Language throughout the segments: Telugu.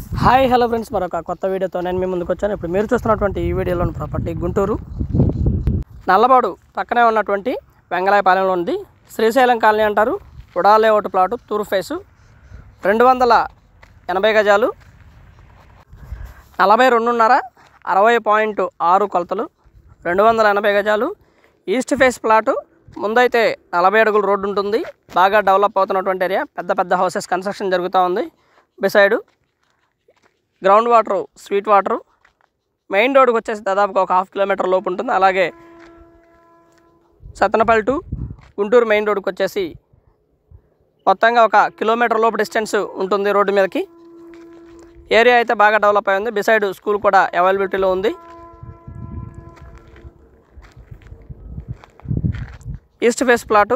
హాయ్ హలో ఫ్రెండ్స్, మరొక కొత్త వీడియోతో నేను మీ ముందుకు వచ్చాను. ఇప్పుడు మీరు చూస్తున్నటువంటి ఈ వీడియోలోని ప్రాపర్టీ గుంటూరు నల్లబాడు పక్కనే ఉన్నటువంటి వెంగళాయపాలెంలో ఉంది. శ్రీశైలం కాలనీ అంటారు. ఉడా లేఅవుట్ ప్లాటు, తూర్పు ఫేసు, 280 గజాలు, 42.5 60.6 కొలతలు, 280 గజాలు, ఈస్ట్ ఫేస్ ప్లాటు. ముందైతే 40 అడుగుల రోడ్డు ఉంటుంది. బాగా డెవలప్ అవుతున్నటువంటి ఏరియా. పెద్ద పెద్ద హౌసెస్ కన్స్ట్రక్షన్ జరుగుతూ ఉంది. Beside ground water, sweet water. Main రోడ్డుకి వచ్చేసి దాదాపుగా ఒక 1/2 కిలోమీటర్ లోపు ఉంటుంది. అలాగే సత్తెనపల్లి టు గుంటూరు మెయిన్ రోడ్డుకి వచ్చేసి మొత్తంగా 1 కిలోమీటర్ లోపు డిస్టెన్స్ ఉంటుంది రోడ్డు మీదకి. ఏరియా అయితే బాగా డెవలప్ అయి ఉంది. బిసైడ్ స్కూల్ కూడా అవైలబిలిటీలో ఉంది. ఈస్ట్ ఫేస్ ప్లాటు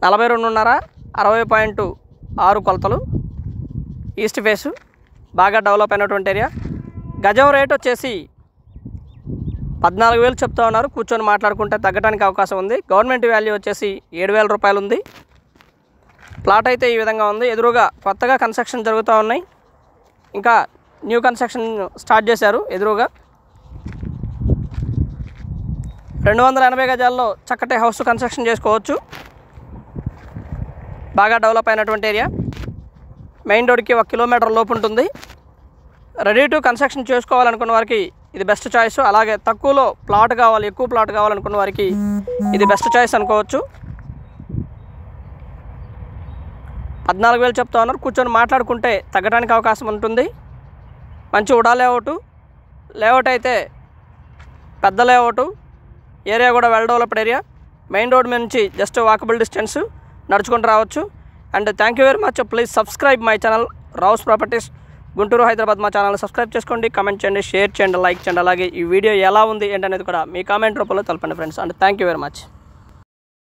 42.5 60.6 కొలతలు. ఈస్ట్ ఫేసు బాగా డెవలప్ అయినటువంటి ఏరియా. గజం రేట్ వచ్చేసి 14,000 చెప్తా ఉన్నారు. కూర్చొని మాట్లాడుకుంటే తగ్గడానికి అవకాశం ఉంది. గవర్నమెంట్ వాల్యూ వచ్చేసి 7,000 రూపాయలు ఉంది. ప్లాట్ అయితే ఈ విధంగా ఉంది. ఎదురుగా కొత్తగా కన్స్ట్రక్షన్ జరుగుతూ ఉన్నాయి. ఇంకా న్యూ కన్స్ట్రక్షన్ స్టార్ట్ చేశారు. ఎదురుగా 280 గజాల్లో చక్కటి హౌస్ కన్స్ట్రక్షన్ చేసుకోవచ్చు. బాగా డెవలప్ అయినటువంటి ఏరియా. మెయిన్ రోడ్కి 1 కిలోమీటర్ లోపు ఉంటుంది. రెడీ టు కన్స్ట్రక్షన్ చేసుకోవాలనుకున్న వారికి ఇది బెస్ట్ చాయిస్. అలాగే తక్కువలో ప్లాట్ కావాలి, ఎక్కువ ప్లాట్ కావాలనుకున్న వారికి ఇది బెస్ట్ చాయిస్ అనుకోవచ్చు. 14,000 చెప్తా ఉన్నారు. కూర్చొని మాట్లాడుకుంటే తగ్గడానికి అవకాశం ఉంటుంది. మంచి ఉడా లేఅవుట్ అయితే పెద్ద లేఅవుట్. ఏరియా కూడా well developed area. Main road నుంచి జస్ట్ వాకబుల్ డిస్టెన్స్, నడుచుకుంటూ రావచ్చు. And thank you very much. Please subscribe my channel Rao's properties Guntur, Hyderabad. మా ఛానల్ సబ్స్క్రైబ్ చేసుకోండి, కామెంట్ చేయండి, షేర్ చేయండి, లైక్ చేయండి. అలాగే ఈ వీడియో ఎలా ఉంది ఏంటనేది కూడా మీ కామెంట్ రూపంలో తెలపండి friends. And thank you very much.